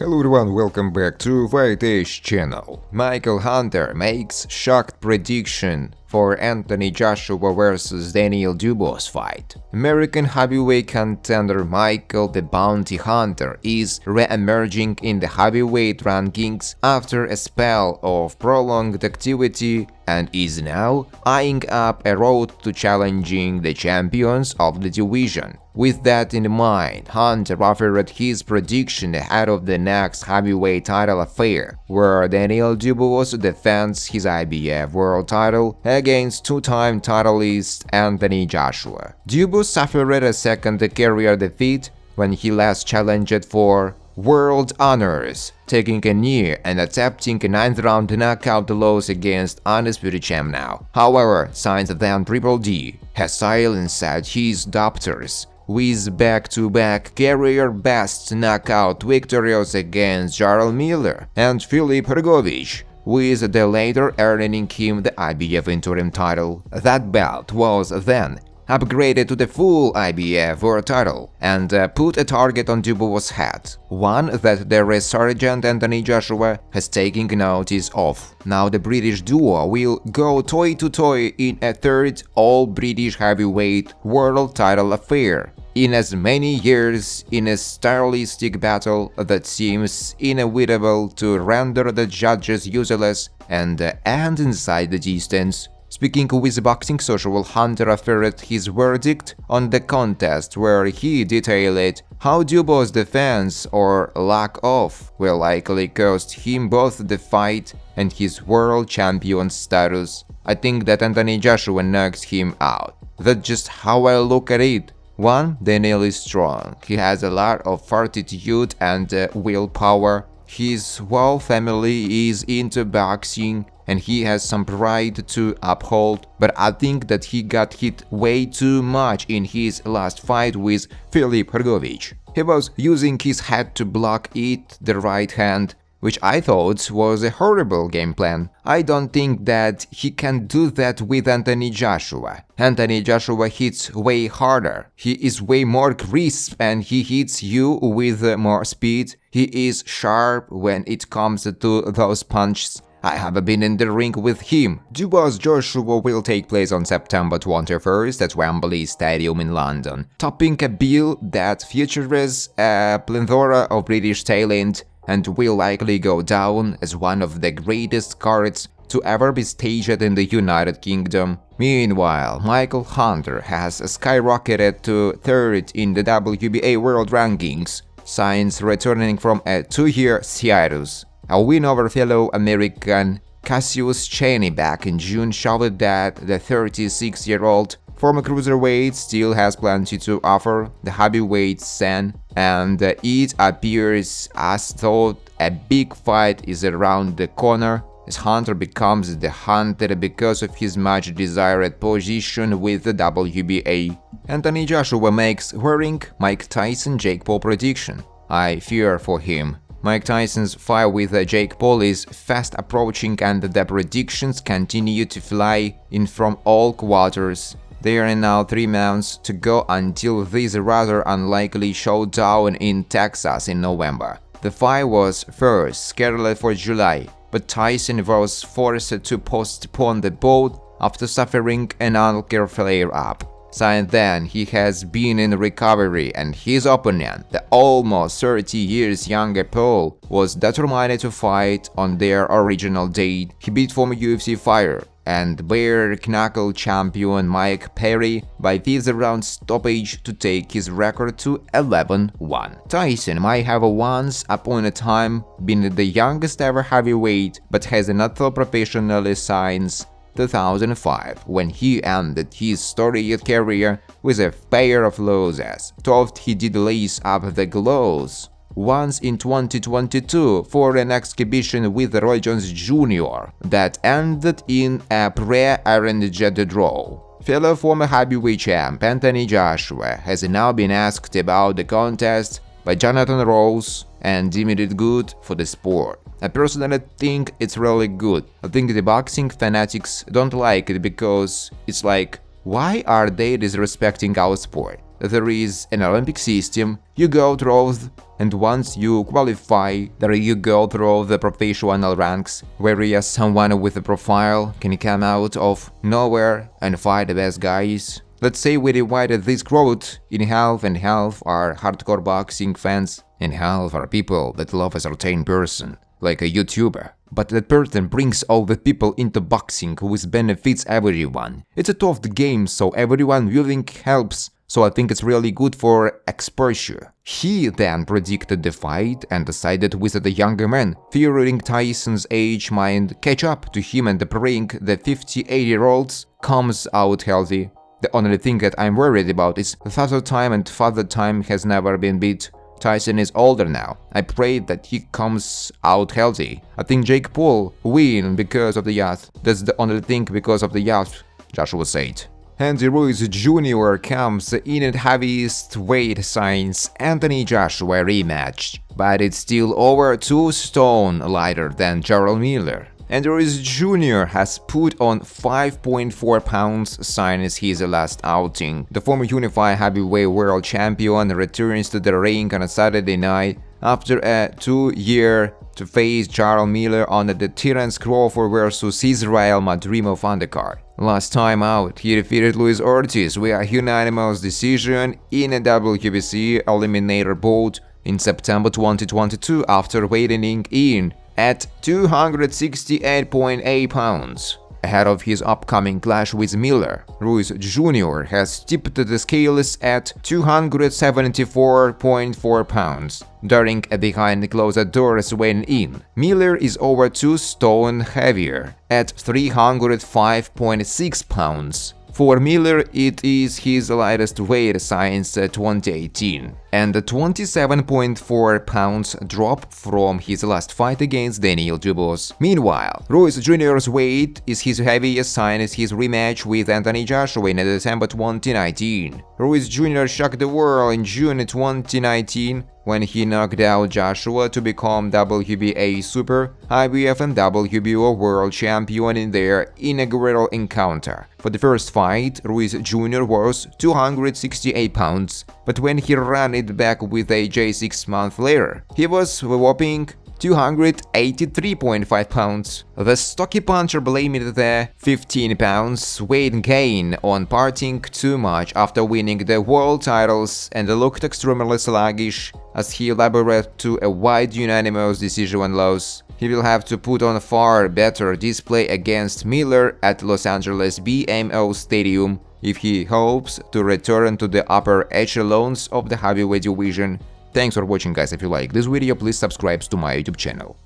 Hello everyone, welcome back to Vacate channel. Michael Hunter makes shocked prediction for Anthony Joshua vs Daniel Dubois fight. American heavyweight contender Michael the Bounty Hunter is re-emerging in the heavyweight rankings after a spell of prolonged activity and is now eyeing up a road to challenging the champions of the division. With that in mind, Hunter offered his prediction ahead of the next heavyweight title affair, where Daniel Dubois defends his IBF world title against two-time titleist Anthony Joshua. Dubois suffered a second career defeat when he last challenged for world honors, taking a knee and attempting a 9th-round knockout loss against undisputed champ now. However, since then Triple D has silenced his doubters with back-to-back career-best knockout victories against Jarrell Miller and Filip Hrgovic, with the latter earning him the IBF interim title. That belt was then upgraded to the full IBF world title and put a target on Dubois' head, one that the resurgent Anthony Joshua has taken notice of. Now the British duo will go toe-to-toe in a third all-British heavyweight world title affair in as many years, in a stylistic battle that seems inevitable to render the judges useless and end inside the distance. Speaking with Boxing Social, Hunter offered his verdict on the contest, where he detailed how Dubois' defense or lack of will likely cost him both the fight and his world champion status. I think that Anthony Joshua knocks him out. That's just how I look at it. 1. Daniel is strong. He has a lot of fortitude and willpower. His whole family is into boxing and he has some pride to uphold, but I think that he got hit way too much in his last fight with Filip Hrgovic. He was using his head to block it, the right hand, which I thought was a horrible game plan. I don't think that he can do that with Anthony Joshua. Anthony Joshua hits way harder. He is way more crisp and he hits you with more speed. He is sharp when it comes to those punches. I have been in the ring with him. Dubois Joshua will take place on September 21st at Wembley Stadium in London, topping a bill that features a plethora of British talent and will likely go down as one of the greatest cards to ever be staged in the United Kingdom. Meanwhile, Michael Hunter has skyrocketed to third in the WBA world rankings since returning from a 2-year hiatus. A win over fellow American Cassius Chaney back in June showed that the 36-year-old former cruiserweight still has plenty to offer the heavyweight scene, and it appears as though a big fight is around the corner as Hunter becomes the hunted because of his much desired position with the WBA. Anthony Joshua makes worrying Mike Tyson Jake Paul prediction. I fear for him. Mike Tyson's fight with Jake Paul is fast approaching and the predictions continue to fly in from all quarters. There are now 3 months to go until this rather unlikely showdown in Texas in November. The fight was first scheduled for July, but Tyson was forced to postpone the bout after suffering an ankle flare-up. Since then, he has been in recovery, and his opponent, the almost 30 years younger Paul, was determined to fight on their original date. He beat former UFC fighter and bare-knuckle champion Mike Perry by 5th-round stoppage to take his record to 11-1. Tyson might have once upon a time been the youngest ever heavyweight, but has not felt professionally since 2005, when he ended his storied career with a pair of losses. Though he did lace up the gloves once in 2022 for an exhibition with Ruiz Jr. that ended in a pre-arranged draw. Fellow former heavyweight champ Anthony Joshua has now been asked about the contest by Jonathan Rose and deemed it good for the sport. I personally think it's really good. I think the boxing fanatics don't like it because it's like, why are they disrespecting our sport? there is an Olympic system, you go through and once you qualify, there you go through the professional ranks, where someone with a profile can come out of nowhere and fight the best guys. Let's say we divided this crowd in half, and half are hardcore boxing fans, and half are people that love a certain person, like a YouTuber. But that person brings all the people into boxing, which benefits everyone. It's a tough game, so everyone viewing helps. So I think it's really good for exposure. He then predicted the fight and decided with the younger man, fearing Tyson's age might catch up to him and bring the 58-year-olds comes out healthy. The only thing that I'm worried about is Father Time, and Father Time has never been beat. Tyson is older now. I pray that he comes out healthy. I think Jake Paul win because of the youth. That's the only thing because of the youth, Joshua said. And Ruiz Jr. comes in at heaviest weight since Anthony Joshua rematch, but it's still over 2 stone lighter than Jarrell Miller. And Ruiz Jr. has put on 5.4 pounds since his last outing. The former unified heavyweight world champion returns to the ring on a Saturday night after a 2-year to face Jarrell Miller on the Terence Crawford vs Israel Madrimov undercard. Last time out, he defeated Luis Ortiz via unanimous decision in a WBC eliminator bout in September 2022 after weighing in at 268.8 pounds. Ahead of his upcoming clash with Miller, Ruiz Jr. has tipped the scales at 274.4 pounds during a behind-closed-doors weigh-in. Miller is over 2 stone heavier at 305.6 pounds. For Miller, it is his lightest weight since 2018, and a 27.4 pounds drop from his last fight against Daniel Dubois. Meanwhile, Ruiz Jr.'s weight is his heaviest since his rematch with Anthony Joshua in December 2019. Ruiz Jr. shocked the world in June 2019 when he knocked out Joshua to become WBA Super, IBF and WBO World Champion in their inaugural encounter. For the first fight, Ruiz Jr. was 268 pounds, but when he ran it back with AJ 6 months later, he was a whopping 283.5 pounds. The stocky puncher blamed the 15 pounds weight gain on partying too much after winning the world titles and looked extremely sluggish, as he elaborated to a wide unanimous decision loss. He will have to put on a far better display against Miller at Los Angeles BMO Stadium if he hopes to return to the upper echelons of the heavyweight division. Thanks for watching, guys. If you like this video, please subscribe to my YouTube channel.